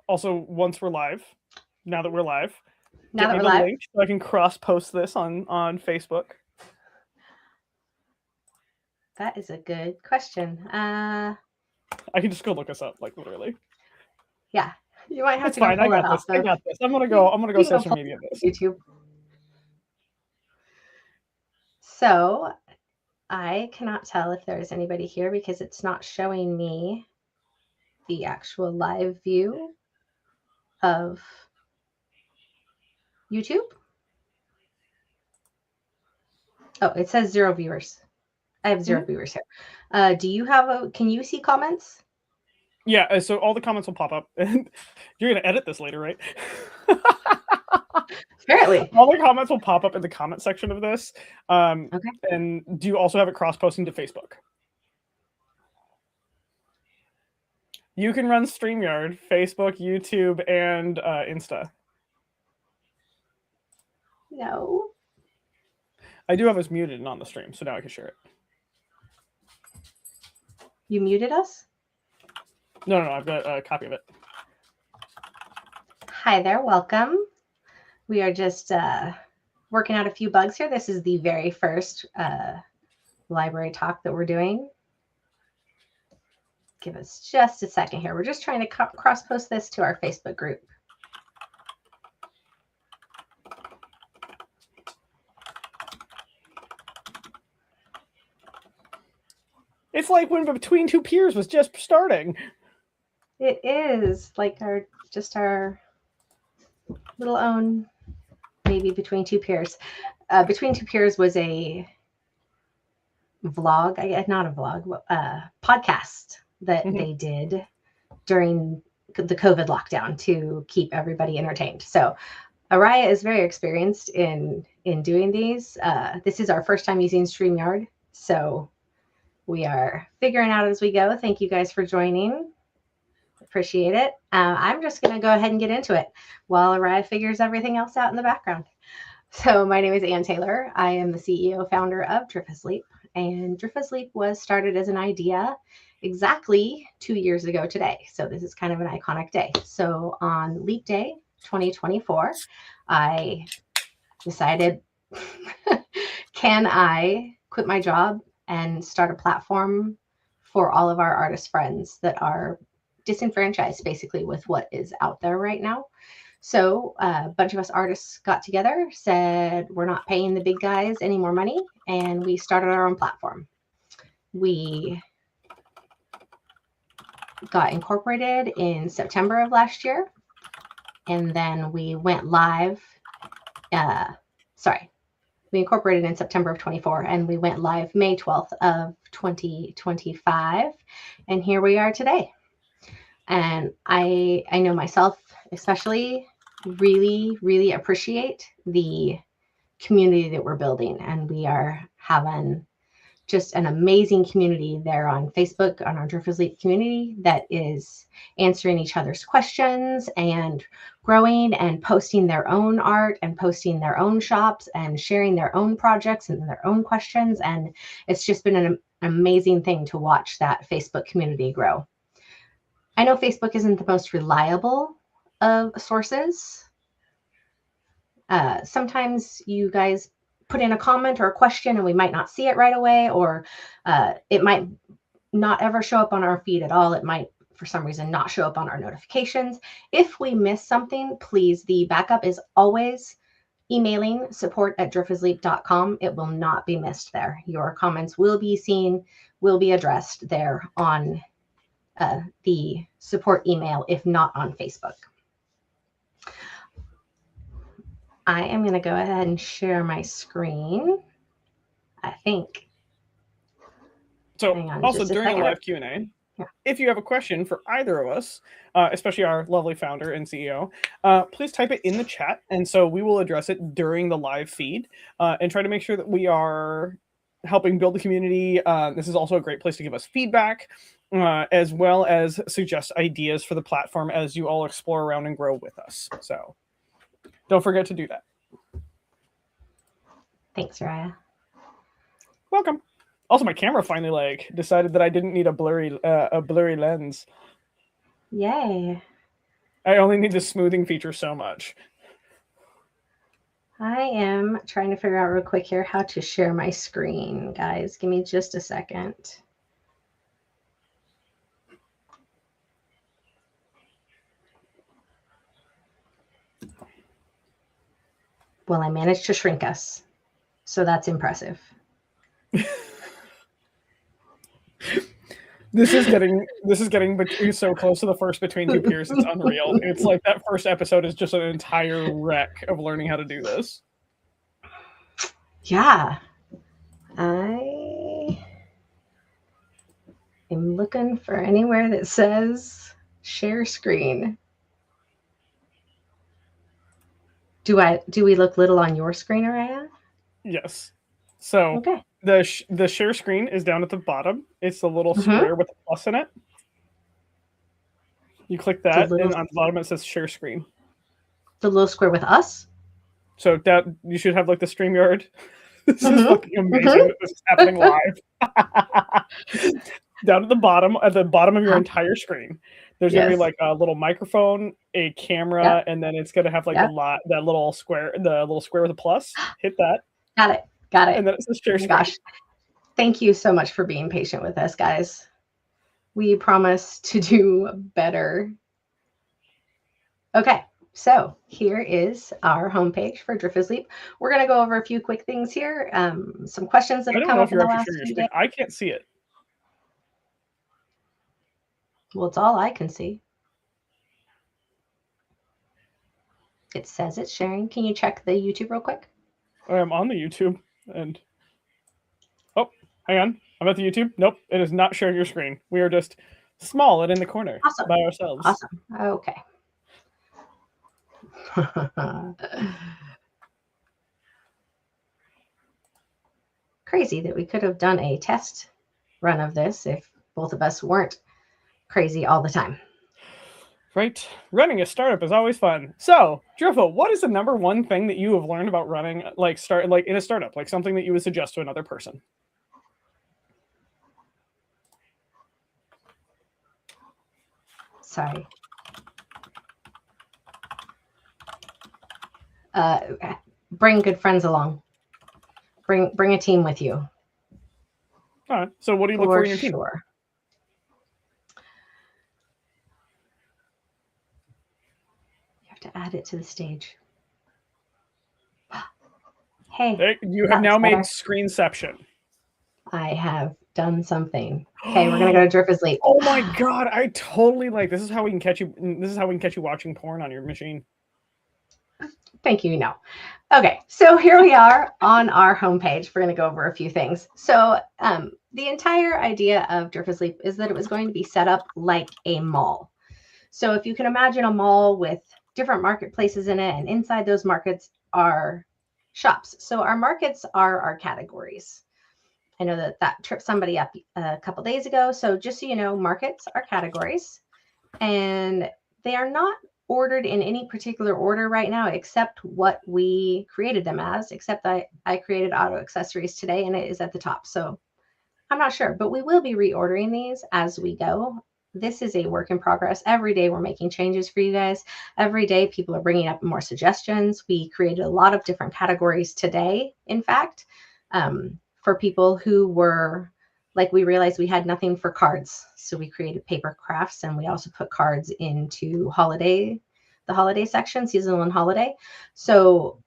Also, once we're live, now that we're live, Now get me the link so I can cross-post this on Facebook. That is a good question. I can just go look us up, like literally. Yeah, you might have It's to go fine. pull I it got off. this. I got this. I'm gonna go social media this. YouTube. So I cannot tell if there's anybody here because it's not showing me the actual live view of YouTube. Oh, it says 0 viewers. I have 0 viewers here. Do you have can you see comments? Yeah, so all the comments will pop up. And you're going to edit this later, right? Apparently. All the comments will pop up in the comment section of this. Okay. And do you also have it cross-posting to Facebook? You can run StreamYard, Facebook, YouTube, and Insta. No. I do have us muted and on the stream, so now I can share it. You muted us? No, I've got a copy of it. Hi there, welcome. We are just working out a few bugs here. This is the very first library talk that we're doing. Give us just a second here. We're just trying to cross-post this to our Facebook group. It's like when Between Two Peers was just starting. It is like our little own maybe Between Two Peers. Between Two Peers was a vlog, not a vlog, podcast that they did during the COVID lockdown to keep everybody entertained. So Araya is very experienced in doing these. This is our first time using StreamYard, so we are figuring out as we go. Thank you guys for joining. Appreciate it. I'm just going to go ahead and get into it while Araya figures everything else out in the background. So my name is Ann Taylor. I am the CEO founder of Drifa Sleep, and Drifa Sleep was started as an idea exactly 2 years ago today. So this is kind of an iconic day. So on Leap Day 2024, I decided, can I quit my job and start a platform for all of our artist friends that are disenfranchised basically with what is out there right now. So a bunch of us artists got together, said we're not paying the big guys any more money, and we started our own platform. We got incorporated in September of last year, and then we went live. We incorporated in September of 24, and we went live May 12th of 2025, and here we are today. And I know myself especially really, really appreciate the community that we're building, and we are having just an amazing community there on Facebook, on our Drifa Sleep community, that is answering each other's questions and growing and posting their own art and posting their own shops and sharing their own projects and their own questions. And it's just been an amazing thing to watch that Facebook community grow. I know Facebook isn't the most reliable of sources. Sometimes you guys put in a comment or a question and we might not see it right away, or it might not ever show up on our feed at all. It might, for some reason, not show up on our notifications. If we miss something, please, the backup is always emailing support@drifasleep.com. It will not be missed there. Your comments will be seen, will be addressed there on the support email, if not on Facebook. I am going to go ahead and share my screen, I think. So also during a live Q&A, if you have a question for either of us, especially our lovely founder and CEO, please type it in the chat. And so we will address it during the live feed and try to make sure that we are helping build the community. This is also a great place to give us feedback, as well as suggest ideas for the platform as you all explore around and grow with us. So don't forget to do that. Thanks, Raya. Welcome. Also, my camera finally decided that I didn't need a blurry lens. Yay. I only need the smoothing feature so much. I am trying to figure out real quick here how to share my screen, guys. Give me just a second. Well, I managed to shrink us, so that's impressive. This is getting so close to the first Between Two Peers. It's unreal. It's like that first episode is just an entire wreck of learning how to do this. Yeah. I am looking for anywhere that says share screen. Do we look little on your screen, Araya? Yes. So okay. The share screen is down at the bottom. It's the little square with a plus in it. You click that, and on the bottom it says share screen. The little square with us? So that you should have like the StreamYard. This is fucking amazing that this is happening live. Down at the bottom of your entire screen, there's gonna be like a little microphone, a camera, and then it's gonna have like that little square, with a plus. Hit that. Got it. And then it says share screen. Gosh, thank you so much for being patient with us, guys. We promise to do better. Okay, so here is our homepage for Drifa's Leap. We're going to go over a few quick things here. Some questions that have come up in the last few days. I can't see it. Well, it's all I can see. It says it's sharing. Can you check the YouTube real quick? I'm on the YouTube and hang on. I'm at the YouTube. Nope, it is not sharing your screen. We are just small and in the corner by ourselves. Awesome. Okay. Crazy that we could have done a test run of this if both of us weren't crazy all the time. Right. Running a startup is always fun. So, Drifa, what is the number one thing that you have learned about running in a startup, like something that you would suggest to another person? Sorry. Bring good friends along. Bring a team with you. All right. So what do you look for in your team? Sure. You have to add it to the stage. Hey. You have now made screenception. I have done something. Okay, we're gonna go to Drifa's Leap. Oh my god, I totally this is how we can catch you. This is how we can catch you watching porn on your machine. Thank you. No. Okay, so here we are on our homepage. We're going to go over a few things. So the entire idea of Drifa's Leap is that it was going to be set up like a mall. So if you can imagine a mall with different marketplaces in it, and inside those markets are shops. So our markets are our categories. I know that tripped somebody up a couple days ago. So just so you know, markets are categories, and they are not ordered in any particular order right now, except what we created them as, except I created auto accessories today and it is at the top. So I'm not sure, but we will be reordering these as we go. This is a work in progress. Every day we're making changes for you guys. Every day people are bringing up more suggestions. We created a lot of different categories today, in fact, for people who were like, we realized we had nothing for cards. So we created paper crafts, and we also put cards into the holiday section, seasonal and holiday. So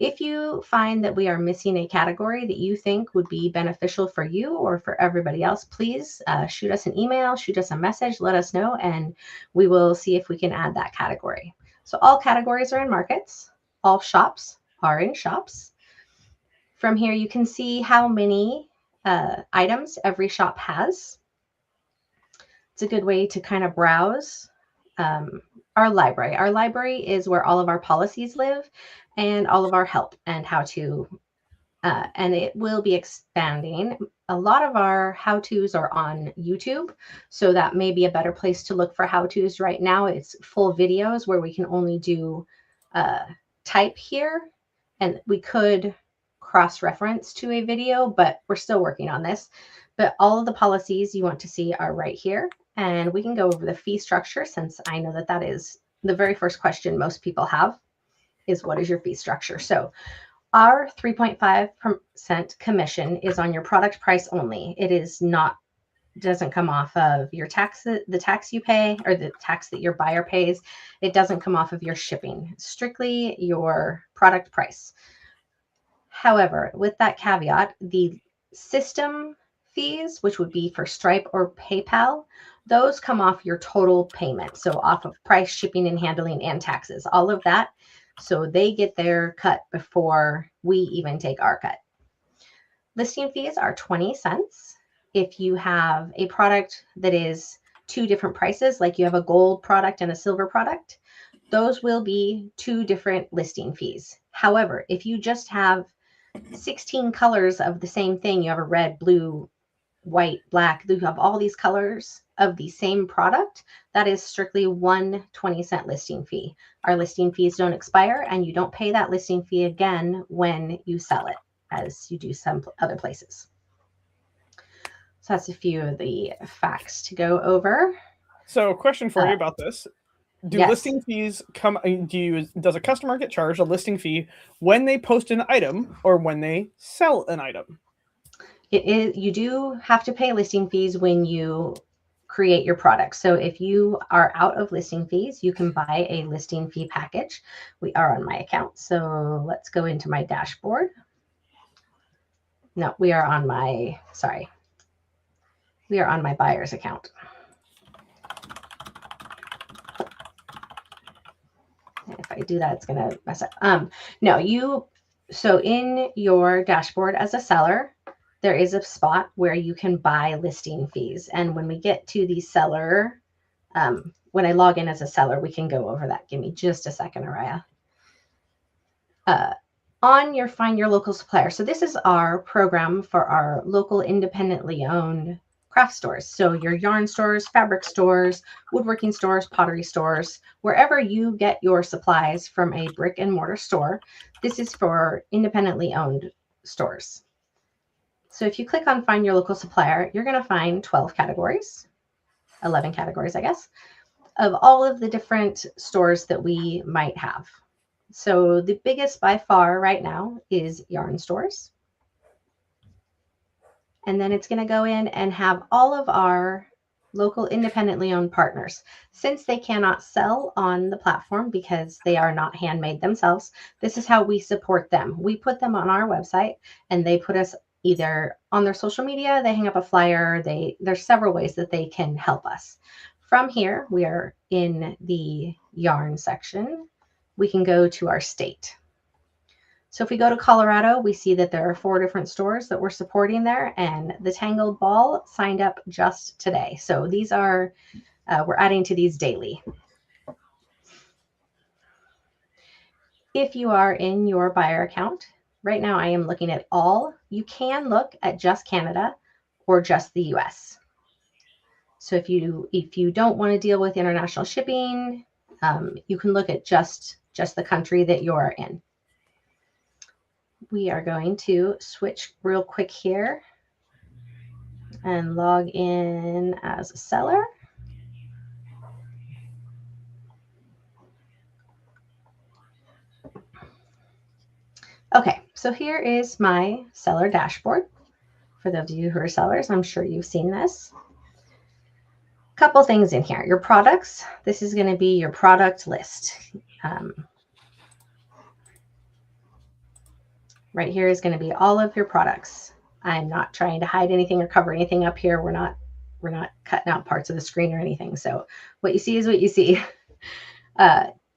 if you find that we are missing a category that you think would be beneficial for you or for everybody else, please shoot us an email, shoot us a message, let us know, and we will see if we can add that category. So all categories are in markets. All shops are in shops. From here, you can see how many items every shop has. It's a good way to kind of browse our library. Our library is where all of our policies live and all of our help and how to, and it will be expanding. A lot of our how-tos are on YouTube, so that may be a better place to look for how-tos right now. It's full videos where we can only do type here, and we could cross-reference to a video, but we're still working on this. But all of the policies you want to see are right here. And we can go over the fee structure, since I know that that is the very first question most people have is, what is your fee structure? So our 3.5% commission is on your product price only. It is not, doesn't come off of your tax, the tax you pay, or the tax that your buyer pays. It doesn't come off of your shipping, strictly your product price. However, with that caveat, the system fees, which would be for Stripe or PayPal, those come off your total payment. So off of price, shipping and handling, and taxes, all of that. So they get their cut before we even take our cut. Listing fees are 20 cents. If you have a product that is two different prices, like you have a gold product and a silver product, those will be two different listing fees. However, if you just have 16 colors of the same thing, you have a red, blue, white, black, you have all these colors of the same product, that is strictly one 20-cent listing fee. Our listing fees don't expire, and you don't pay that listing fee again when you sell it, as you do some other places. So that's a few of the facts to go over. So question for you about this. Do listing fees come, does a customer get charged a listing fee when they post an item or when they sell an item? It is, you do have to pay listing fees when you create your product. So if you are out of listing fees, you can buy a listing fee package. We are on my account. So let's go into my dashboard. No, we are on my, sorry. We are on my buyer's account. If I do that, it's going to mess up. No, so in your dashboard as a seller, there is a spot where you can buy listing fees. And when we get to the seller, when I log in as a seller, we can go over that. Give me just a second, Araya. On your Find Your Local Supplier. So this is our program for our local independently owned craft stores. So your yarn stores, fabric stores, woodworking stores, pottery stores, wherever you get your supplies from a brick and mortar store, this is for independently owned stores. So if you click on Find Your Local Supplier, you're going to find 12 categories, 11 categories, I guess, of all of the different stores that we might have. So the biggest by far right now is yarn stores. And then it's going to go in and have all of our local independently owned partners. Since they cannot sell on the platform because they are not handmade themselves, this is how we support them. We put them on our website, and they put us either on their social media, they hang up a flyer, there's several ways that they can help us. From here, we are in the yarn section. We can go to our state. So if we go to Colorado, we see that there are 4 different stores that we're supporting there, and the Tangled Ball signed up just today. So these are, we're adding to these daily. If you are in your buyer account, right now I am looking at all. You can look at just Canada or just the US. So if you don't want to deal with international shipping, you can look at just the country that you're in. We are going to switch real quick here and log in as a seller. Okay, so here is my seller dashboard. For those of you who are sellers, I'm sure you've seen this. Couple things in here. Your products. This is going to be your product list. Right here is going to be all of your products. I'm not trying to hide anything or cover anything up here. We're not cutting out parts of the screen or anything. So what you see is what you see.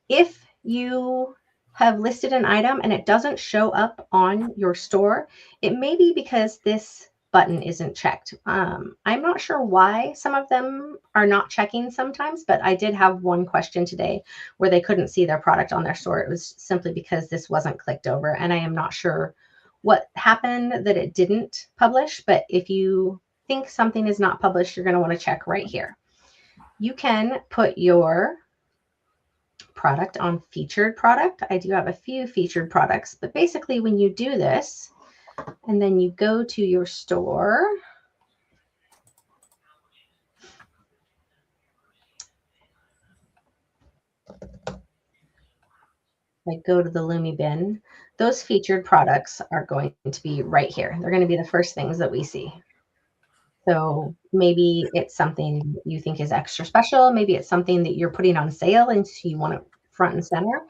If you have listed an item and it doesn't show up on your store, it may be because this button isn't checked. I'm not sure why some of them are not checking sometimes, but I did have one question today where they couldn't see their product on their store. It was simply because this wasn't clicked over, and I am not sure what happened that it didn't publish. But if you think something is not published, you're going to want to check right here. You can put your product on featured product. I do have a few featured products, but basically when you do this and then you go to your store, like go to the Lumi bin, those featured products are going to be right here. They're going to be the first things that we see. So maybe it's something you think is extra special. Maybe it's something that you're putting on sale and so you want it front and center,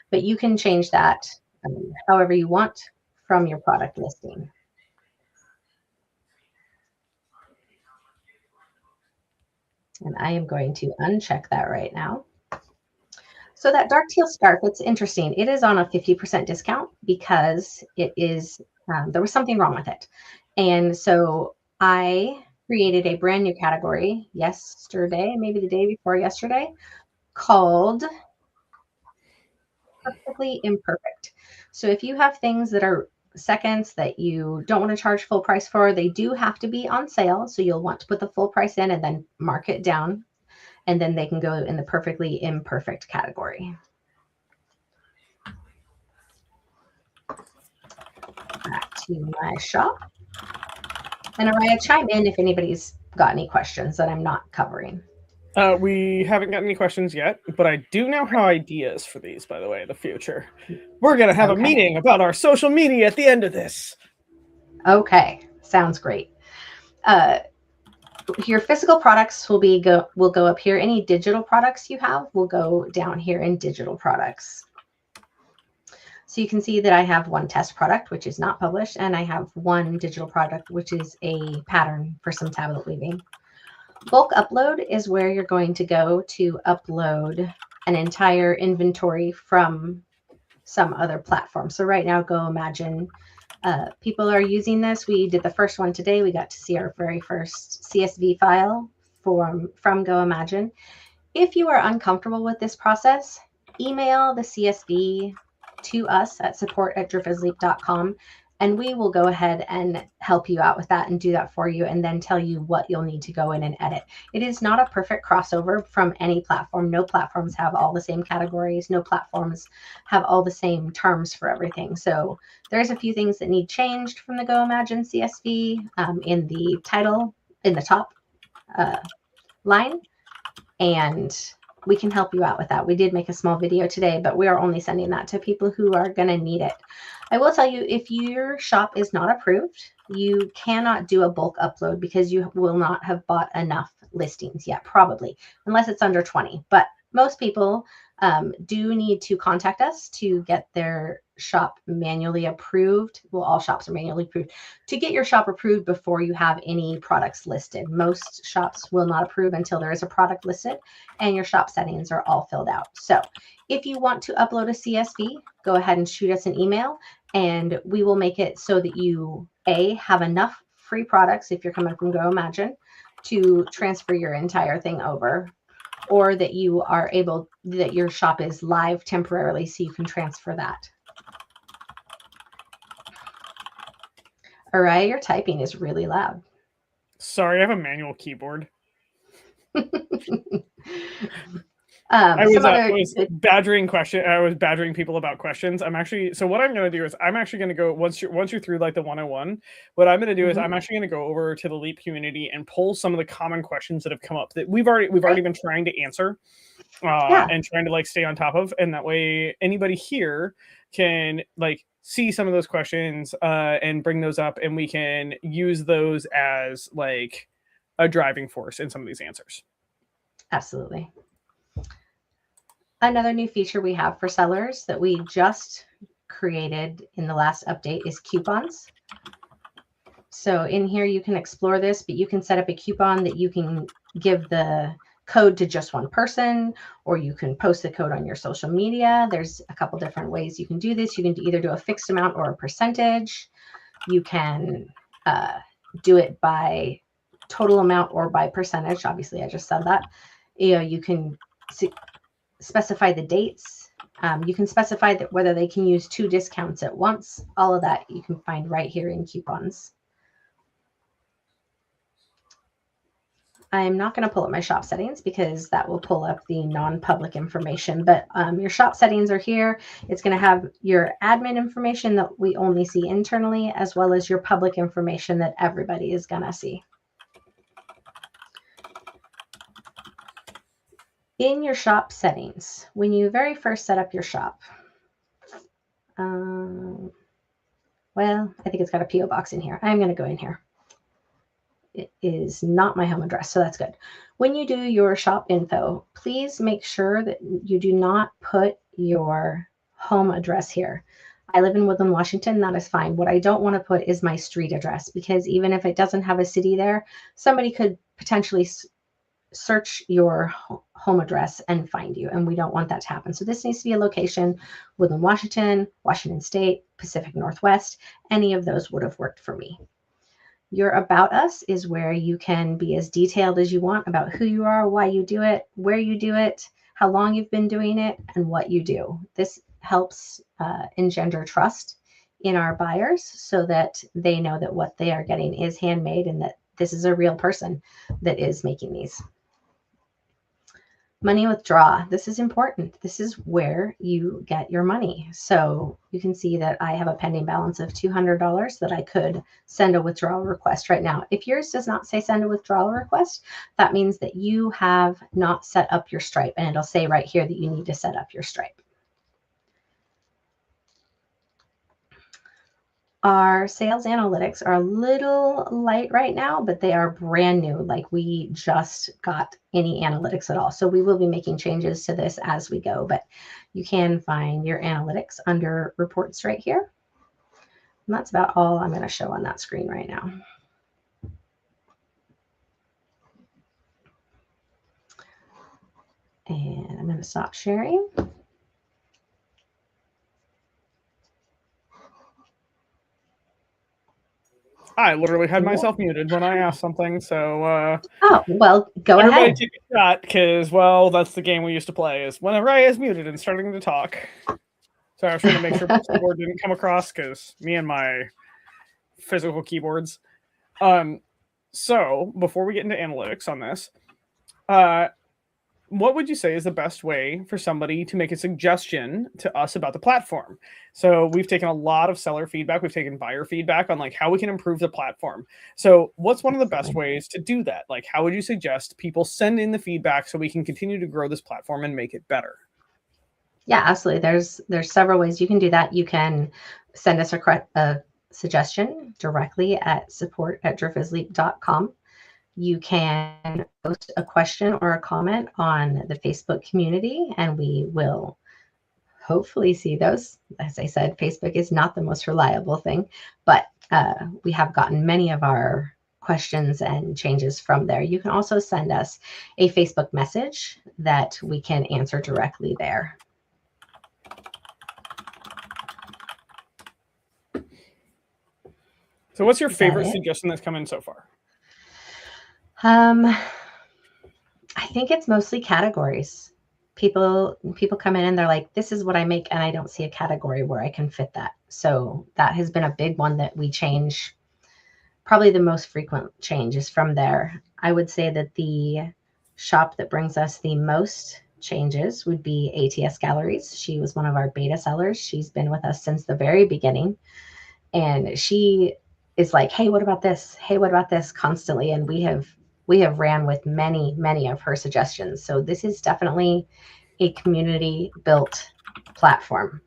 but you can change that however you want from your product listing. And I am going to uncheck that right now. So that dark teal scarf, it's interesting. It is on a 50% discount because it is, there was something wrong with it. And so I created a brand new category yesterday, maybe the day before yesterday, called Perfectly Imperfect. So if you have things that are seconds that you don't want to charge full price for, they do have to be on sale. So you'll want to put the full price in and then mark it down. And then they can go in the perfectly imperfect category. Back to my shop. And Araya, chime in if anybody's got any questions that I'm not covering. We haven't got any questions yet, but I do now have ideas for these, by the way, in the future. We're going to have a meeting about our social media at the end of this. Okay, sounds great. Your physical products will go up here. Any digital products you have will go down here in digital products. So you can see that I have one test product, which is not published, and I have one digital product, which is a pattern for some tablet weaving. Bulk upload is where you're going to go to upload an entire inventory from some other platform. So right now, Go Imagine, people are using this. We did the first one today. We got to see our very first CSV file from Go Imagine. If you are uncomfortable with this process, email the CSV to us at support@drifasleep.com, and we will go ahead and help you out with that and do that for you, and then tell you what you'll need to go in and edit. It is not a perfect crossover from any platform. No platforms have all the same categories. No platforms have all the same terms for everything. So there's a few things that need changed from the Go Imagine CSV in the title, in the top line, and we can help you out with that. We did make a small video today, but we are only sending that to people who are going to need it. I will tell you, if your shop is not approved, you cannot do a bulk upload because you will not have bought enough listings yet, probably, unless it's under 20. But most people do need to contact us to get their shop manually approved. Well, all shops are manually approved. To get your shop approved before you have any products listed. Most shops will not approve until there is a product listed and your shop settings are all filled out. So if you want to upload a CSV, go ahead and shoot us an email, and we will make it so that you, A, have enough free products if you're coming from Go Imagine to transfer your entire thing over, or that you are able, that your shop is live temporarily so you can transfer that. All right, your typing is really loud. Sorry, I have a manual keyboard. I was badgering people about questions. So what I'm going to do is I'm actually going to go once you're through like the 101. What I'm going to do is I'm actually going to go over to the Leap community and pull some of the common questions that have come up that we've already been trying to answer and trying to like stay on top of, and that way anybody here can like see some of those questions and bring those up, and we can use those as like a driving force in some of these answers. Absolutely. Another new feature we have for sellers that we just created in the last update is coupons. So in here, you can explore this, but you can set up a coupon that you can give the code to just one person, or you can post the code on your social media. There's a couple different ways you can do this. You can either do a fixed amount or a percentage. You can do it by total amount or by percentage. Obviously, I just said that. You can specify the dates. You can specify that whether they can use 2 discounts at once. All of that you can find right here in coupons. I'm not going to pull up my shop settings because that will pull up the non-public information, but your shop settings are here. It's going to have your admin information that we only see internally, as well as your public information that everybody is going to see. In your shop settings, when you very first set up your shop, Well, I think it's got a PO box in here. I'm going to go in here. It is not my home address, so that's good. When you do your shop info, please make sure that you do not put your home address here. I live in Woodland, Washington. That is fine. What I don't want to put is my street address, because even if it doesn't have a city there, somebody could potentially search your home address and find you, and we don't want that to happen. So this needs to be a location: Woodland, Washington, Washington State, Pacific Northwest. Any of those would have worked for me. Your About Us is where you can be as detailed as you want about who you are, why you do it, where you do it, how long you've been doing it, and what you do. This helps engender trust in our buyers so that they know that what they are getting is handmade and that this is a real person that is making these. Money withdraw. This is important. This is where you get your money. So you can see that I have a pending balance of $200 that I could send a withdrawal request right now. If yours does not say send a withdrawal request, that means that you have not set up your Stripe, and it'll say right here that you need to set up your Stripe. Our sales analytics are a little light right now, but they are brand new. Like, we just got any analytics at all. So we will be making changes to this as we go, but you can find your analytics under reports right here. And that's about all I'm going to show on that screen right now. And I'm going to stop sharing. I literally had myself muted when I asked something, so oh, well, go everybody ahead. take a shot, because, well, that's the game we used to play, is when Araya is muted and starting to talk. So I was trying to make sure the keyboard didn't come across, because me and my physical keyboards. So before we get into analytics on this, what would you say is the best way for somebody to make a suggestion to us about the platform? So we've taken a lot of seller feedback. We've taken buyer feedback on like how we can improve the platform. So what's one of the best ways to do that? Like, how would you suggest people send in the feedback so we can continue to grow this platform and make it better? Yeah, absolutely. There's several ways you can do that. You can send us a suggestion directly at support@drifasleep.com. You can post a question or a comment on the Facebook community, and we will hopefully see those. As I said, Facebook is not the most reliable thing, but we have gotten many of our questions and changes from there. You can also send us a Facebook message that we can answer directly there. So what's your favorite suggestion that's come in so far? I think it's mostly categories. People come in and they're like, this is what I make, and I don't see a category where I can fit that. So that has been a big one that we change. Probably the most frequent change is from there. I would say that the shop that brings us the most changes would be ATS Galleries. She was one of our beta sellers. She's been with us since the very beginning. And she is like, hey, what about this? Hey, what about this? Constantly. And we have ran with many of her suggestions. So this is definitely a community built platform,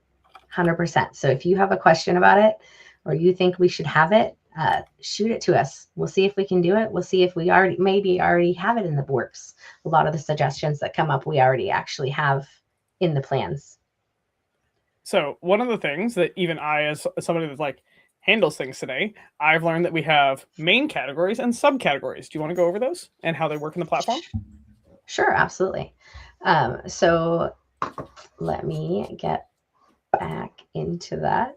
100%. So if you have a question about it, or you think we should have it, shoot it to us. We'll see if we can do it. We'll see if we maybe already have it in the works. A lot of the suggestions that come up, we already actually have in the plans. So one of the things that even I, as somebody that's like handles things today, I've learned that we have main categories and subcategories. Do you want to go over those and how they work in the platform? Sure, absolutely. So let me get back into that.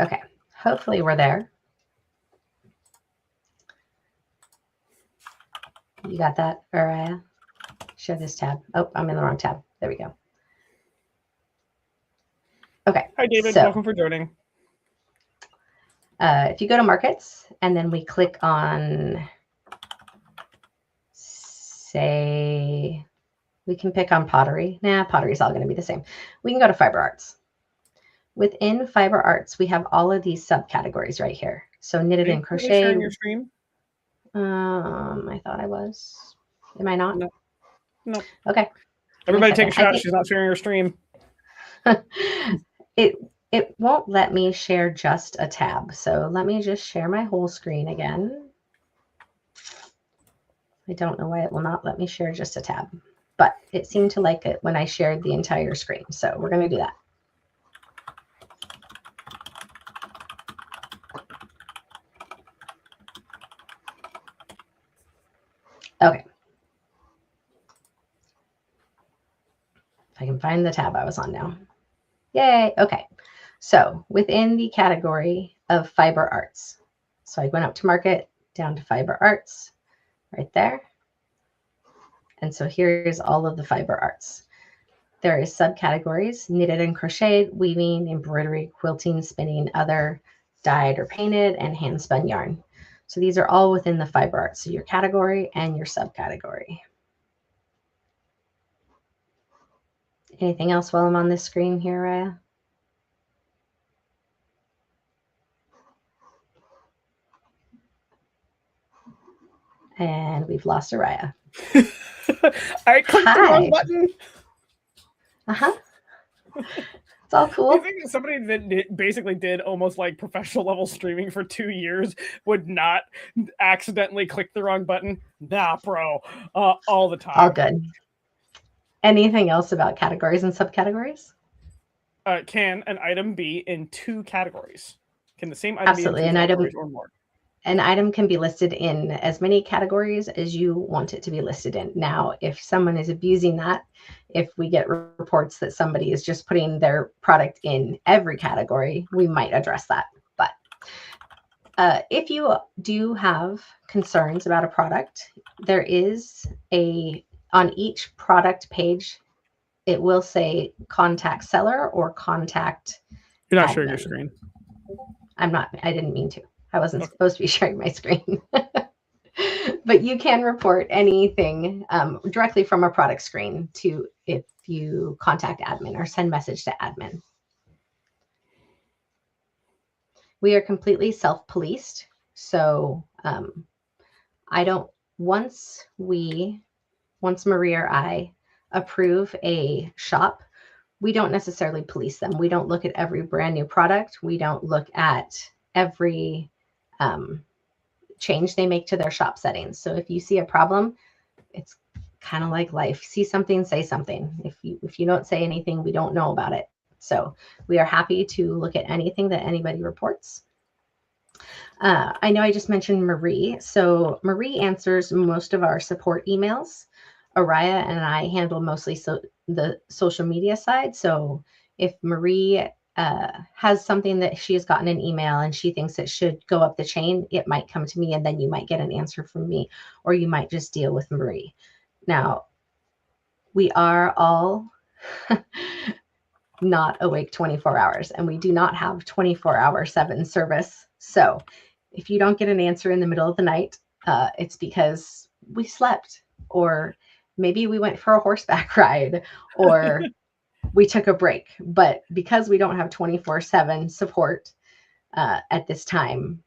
Okay, hopefully we're there. You got that, Araya? Share this tab. Oh, I'm in the wrong tab. There we go. Okay. Hi, David. Welcome for joining. If you go to markets and then we click on, say, we can pick on pottery. Nah, pottery is all going to be the same. We can go to fiber arts. within fiber arts, we have all of these subcategories right here. So knitted and crocheted. Sharing your stream? I thought I was. Am I not? No. Okay. Everybody take a shot. She's not sharing her stream. It won't let me share just a tab. So let me just share my whole screen again. I don't know why it will not let me share just a tab, but it seemed to like it when I shared the entire screen. So we're going to do that. Okay. If I can find the tab I was on now. Yay. Okay. So within the category of fiber arts, so I went up to market, down to fiber arts, right there. And so here's all of the fiber arts. There is subcategories: knitted and crocheted, weaving, embroidery, quilting, spinning, other, dyed or painted, and hand spun yarn. So these are all within the fiber arts. So your category and your subcategory. Anything else while I'm on this screen here, Raya? And we've lost Araya. I clicked the wrong button. It's all cool. I think somebody that basically did almost like professional level streaming for 2 years would not accidentally click the wrong button. Nah, bro. All the time. All good. Anything else about categories and subcategories? Can an item be in 2 categories? Can the same item Absolutely. be in 2 categories or more? An item can be listed in as many categories as you want it to be listed in. Now, if someone is abusing that, if we get reports that somebody is just putting their product in every category, we might address that. But if you do have concerns about a product, there is on each product page, it will say contact seller or contact You're not admin. sharing your screen. I didn't mean to. I wasn't supposed to be sharing my screen. But you can report anything directly from a product screen to if you contact admin or send message to admin. We are completely self-policed. So once Marie or I approve a shop, we don't necessarily police them. We don't look at every brand new product. We don't look at every change they make to their shop settings. So if you see a problem, it's kind of like life. See something, say something. If you don't say anything, we don't know about it. So we are happy to look at anything that anybody reports. I know I just mentioned Marie. So Marie answers most of our support emails. Araya and I handle mostly the social media side. So if Marie has something that she has gotten an email and she thinks it should go up the chain, it might come to me and then you might get an answer from me, or you might just deal with Marie. Now, we are all not awake 24 hours and we do not have 24/7 service. So if you don't get an answer in the middle of the night, it's because we slept, or maybe we went for a horseback ride, or we took a break. But because we don't have 24/7 support at this time,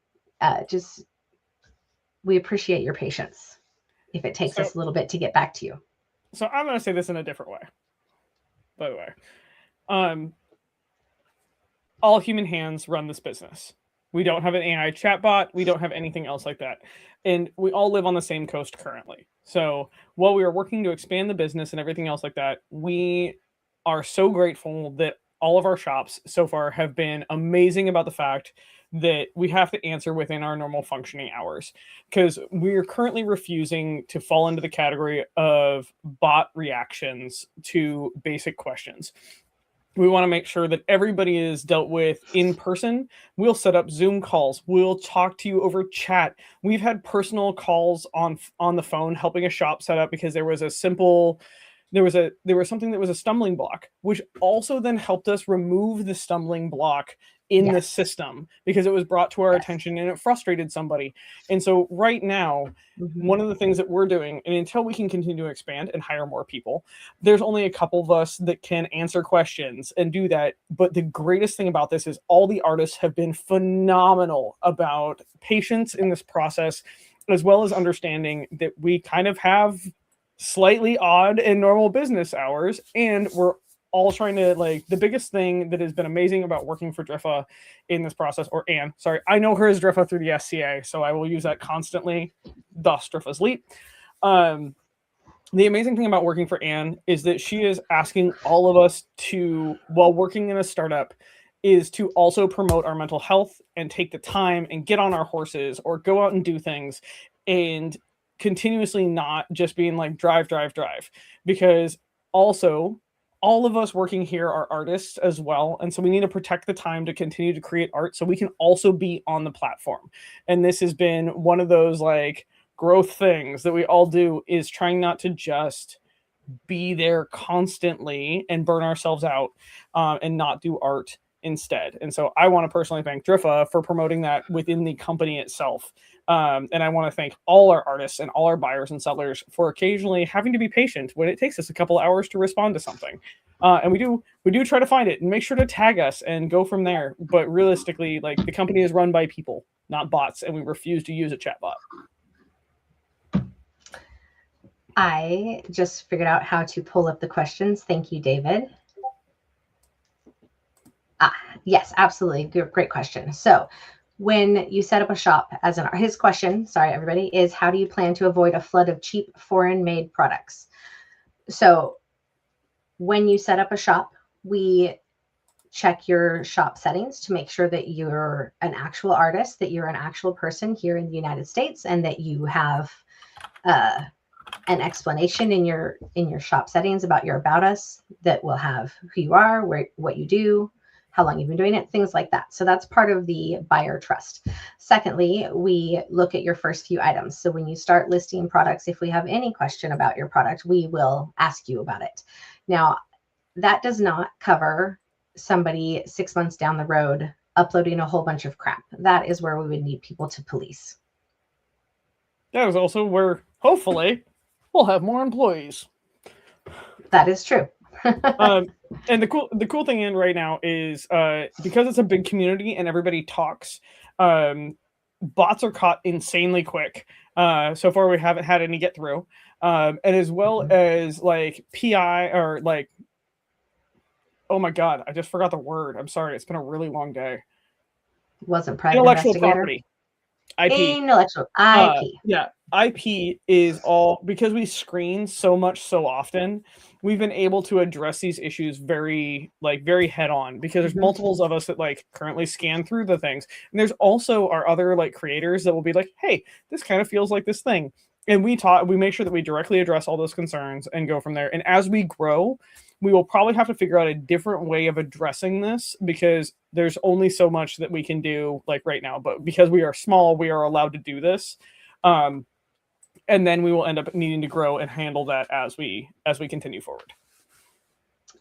we appreciate your patience if it takes us a little bit to get back to you. So I'm going to say this in a different way, by the way. All human hands run this business. We don't have an AI chatbot. We don't have anything else like that. And we all live on the same coast currently. So while we are working to expand the business and everything else like that, we are so grateful that all of our shops so far have been amazing about the fact that we have to answer within our normal functioning hours, because we're currently refusing to fall into the category of bot reactions to basic questions. We want to make sure that everybody is dealt with in person. We'll set up Zoom calls. We'll talk to you over chat. We've had personal calls on the phone helping a shop set up because there was something that was a stumbling block, which also then helped us remove the stumbling block in the system because it was brought to our attention and it frustrated somebody. And so right now, one of the things that we're doing, and until we can continue to expand and hire more people, there's only a couple of us that can answer questions and do that. But the greatest thing about this is all the artists have been phenomenal about patience in this process, as well as understanding that we kind of have slightly odd and normal business hours, and we're all trying to, like, the biggest thing that has been amazing about working for Drifa in this process, or Anne, sorry, I know her as Drifa through the SCA, so I will use that constantly, thus Drifa's Leap. The amazing thing about working for Anne is that she is asking all of us to, while working in a startup, is to also promote our mental health and take the time and get on our horses or go out and do things, and continuously not just being like drive, because also all of us working here are artists as well. And so we need to protect the time to continue to create art so we can also be on the platform. And this has been one of those like growth things that we all do, is trying not to just be there constantly and burn ourselves out and not do art instead. And so I want to personally thank Drifa for promoting that within the company itself. And I want to thank all our artists and all our buyers and sellers for occasionally having to be patient when it takes us a couple hours to respond to something. And we do try to find it and make sure to tag us and go from there. But realistically, like, the company is run by people, not bots, and we refuse to use a chatbot. I just figured out how to pull up the questions. Thank you, David. Yes, absolutely. Great question. So when you set up a shop as an, his question, sorry, everybody, is how do you plan to avoid a flood of cheap foreign made products? So when you set up a shop, we check your shop settings to make sure that you're an actual artist, that you're an actual person here in the United States, and that you have an explanation in your shop settings about your About Us that will have who you are, what you do, how long you've been doing it, things like that. So that's part of the buyer trust. Secondly, we look at your first few items. So when you start listing products, if we have any question about your product, we will ask you about it. Now, that does not cover somebody 6 months down the road uploading a whole bunch of crap. That is where we would need people to police. That is also where, hopefully, we'll have more employees. That is true. And the cool thing in right now is because it's a big community and everybody talks, bots are caught insanely quick. So far we haven't had any get through, and as well as like PI, or like, oh my god, I just forgot the word. I'm sorry, it's been a really long day. Wasn't private Intellectual investigator. Property. IP. Intellectual IP. Yeah, IP is all, because we screen so much so often, we've been able to address these issues very head on, because there's multiples of us that like currently scan through the things. And there's also our other like creators that will be like, hey, this kind of feels like this thing. And we make sure that we directly address all those concerns and go from there. And as we grow, we will probably have to figure out a different way of addressing this, because there's only so much that we can do like right now. But because we are small, we are allowed to do this. And then we will end up needing to grow and handle that as we continue forward.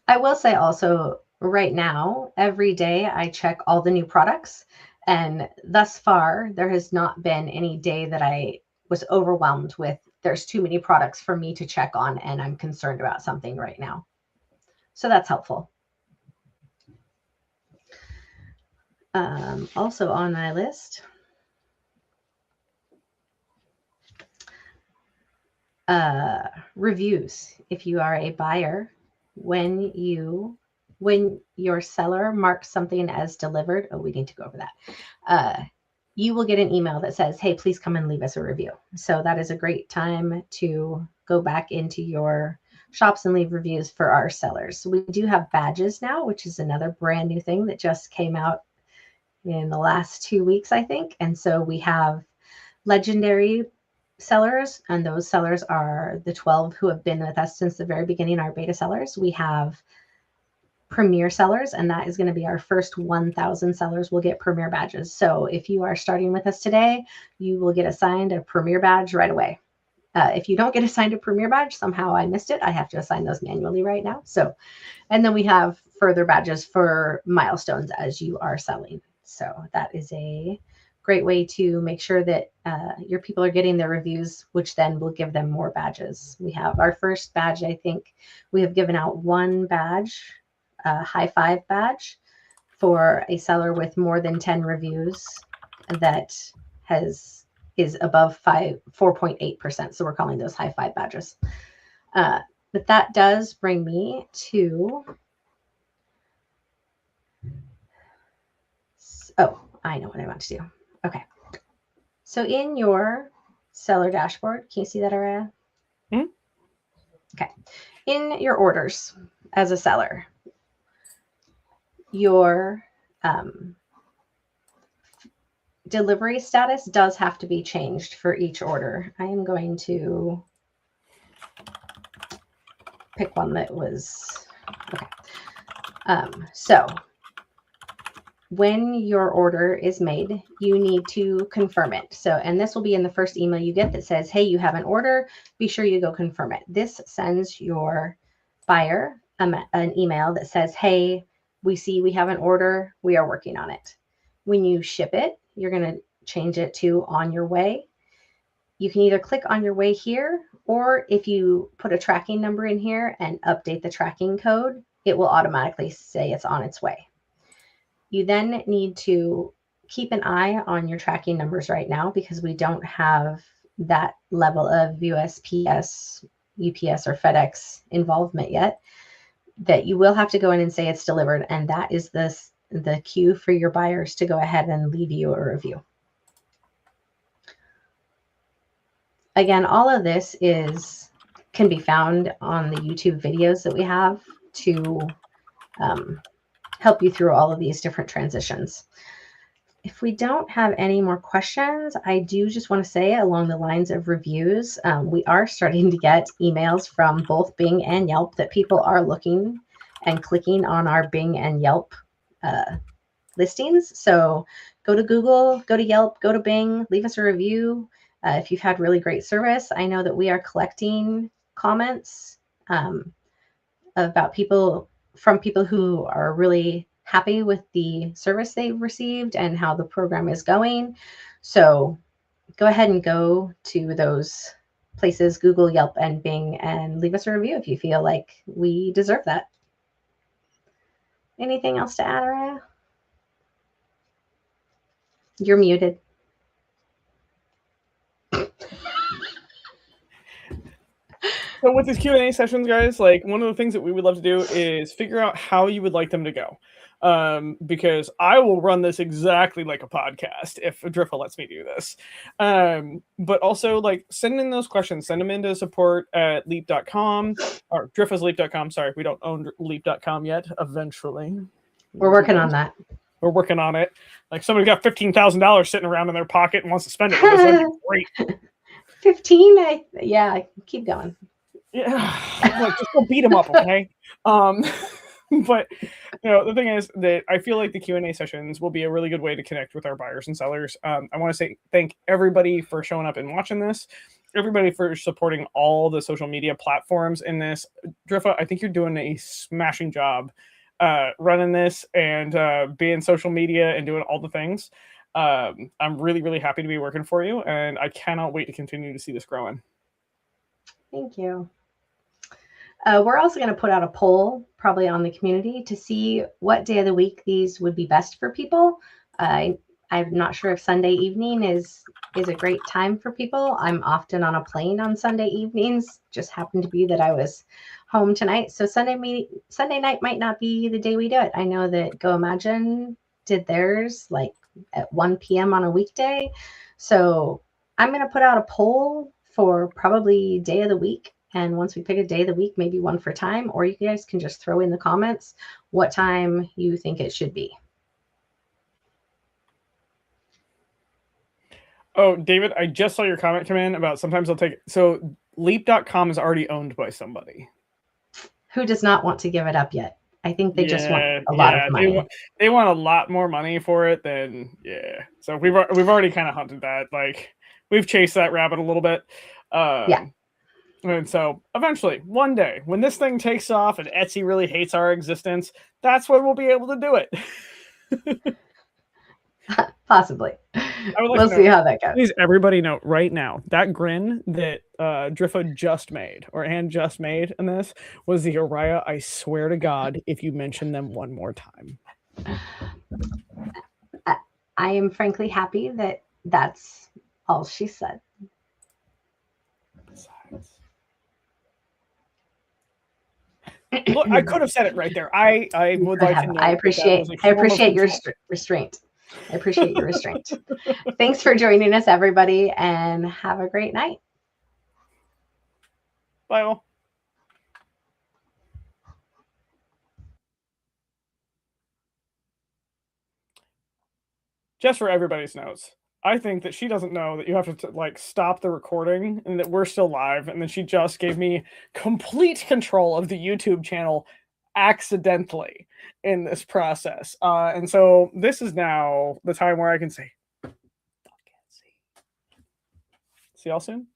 I will say also, right now, every day I check all the new products. And thus far, there has not been any day that I was overwhelmed with, there's too many products for me to check on and I'm concerned about something right now. So that's helpful. Also on my list, reviews. If you are a buyer, when your seller marks something as delivered, oh, we need to go over that. You will get an email that says, hey, please come and leave us a review. So that is a great time to go back into your shops and leave reviews for our sellers. We do have badges now, which is another brand new thing that just came out in the last 2 weeks, I think. And so we have legendary sellers, and those sellers are the 12 who have been with us since the very beginning, our beta sellers. We have premier sellers, and that is going to be our first 1,000 sellers will get premier badges. So if you are starting with us today, you will get assigned a premier badge right away. If you don't get assigned a premier badge, somehow I missed it, I have to assign those manually right now. So, and then we have further badges for milestones as you are selling. So that is a great way to make sure that your people are getting their reviews, which then will give them more badges. We have our first badge. I think we have given out one badge, a high five badge, for a seller with more than 10 reviews that is above 4.8%. So we're calling those high five badges. But that does bring me to, oh, I know what I want to do. Okay. So in your seller dashboard, can you see that, Araya? Mm-hmm. Okay. In your orders as a seller, your delivery status does have to be changed for each order. I am going to pick one that was, okay. So when your order is made, you need to confirm it. So, and this will be in the first email you get that says, hey, you have an order, be sure you go confirm it. This sends your buyer an email that says, hey, we see we have an order, we are working on it. When you ship it, you're going to change it to on your way. You can either click on your way here, or if you put a tracking number in here and update the tracking code, it will automatically say it's on its way. You then need to keep an eye on your tracking numbers right now, because we don't have that level of USPS, UPS, or FedEx involvement yet, that you will have to go in and say it's delivered. And that is the cue for your buyers to go ahead and leave you a review. Again, all of this can be found on the YouTube videos that we have to help you through all of these different transitions. If we don't have any more questions, I do just want to say, along the lines of reviews, we are starting to get emails from both Bing and Yelp that people are looking and clicking on our Bing and Yelp listings. So go to Google, go to Yelp, go to Bing, leave us a review. If you've had really great service, I know that we are collecting comments about from people who are really happy with the service they've received and how the program is going. So go ahead and go to those places, Google, Yelp, and Bing, and leave us a review if you feel like we deserve that. Anything else to add, Araya? You're muted. So with these Q&A sessions, guys, like one of the things that we would love to do is figure out how you would like them to go. Because I will run this exactly like a podcast if Drifa lets me do this. But also, like, send in those questions. Send them into support@leap.com or drifasleap.com. Sorry, we don't own leap.com yet. Eventually. We're working on that. We're working on it. Like, somebody got $15,000 sitting around in their pocket and wants to spend it with us. That'd be great. 15? Yeah, keep going. Yeah, like, just go beat them up, okay? But the thing is that I feel like the Q&A sessions will be a really good way to connect with our buyers and sellers. I want to say thank everybody for showing up and watching this, everybody for supporting all the social media platforms in this. Drifa, I think you're doing a smashing job running this and being social media and doing all the things. I'm really, really happy to be working for you, and I cannot wait to continue to see this growing. Thank you. We're also going to put out a poll probably on the community to see what day of the week these would be best for people. I'm not sure if Sunday evening is a great time for people. I'm often on a plane on Sunday evenings. Just happened to be that I was home tonight. So Sunday night might not be the day we do it. I know that Go Imagine did theirs like at 1 p.m. on a weekday. So I'm going to put out a poll for probably day of the week. And once we pick a day of the week, maybe one for time, or you guys can just throw in the comments what time you think it should be. Oh, David, I just saw your comment come in about sometimes I'll take it. So leap.com is already owned by somebody. Who does not want to give it up yet? I think they just want a lot of money. They want a lot more money for it than, yeah. So we've already kind of hunted that. Like, we've chased that rabbit a little bit. Yeah. And so eventually, one day, when this thing takes off and Etsy really hates our existence, that's when we'll be able to do it. Possibly. We'll see how that goes. Please, everybody know right now, that grin that Drifa just made, or Anne just made in this, was the Araya, I swear to God, if you mention them one more time. I am frankly happy that that's all she said. Look, I could have said it right there. I would like to know. I appreciate your restraint. I appreciate your restraint. Thanks for joining us, everybody, and have a great night. Bye all. Just for everybody's notes, I think that she doesn't know that you have to like stop the recording and that we're still live, and then she just gave me complete control of the YouTube channel accidentally in this process. And so this is now the time where I can say, see y'all soon.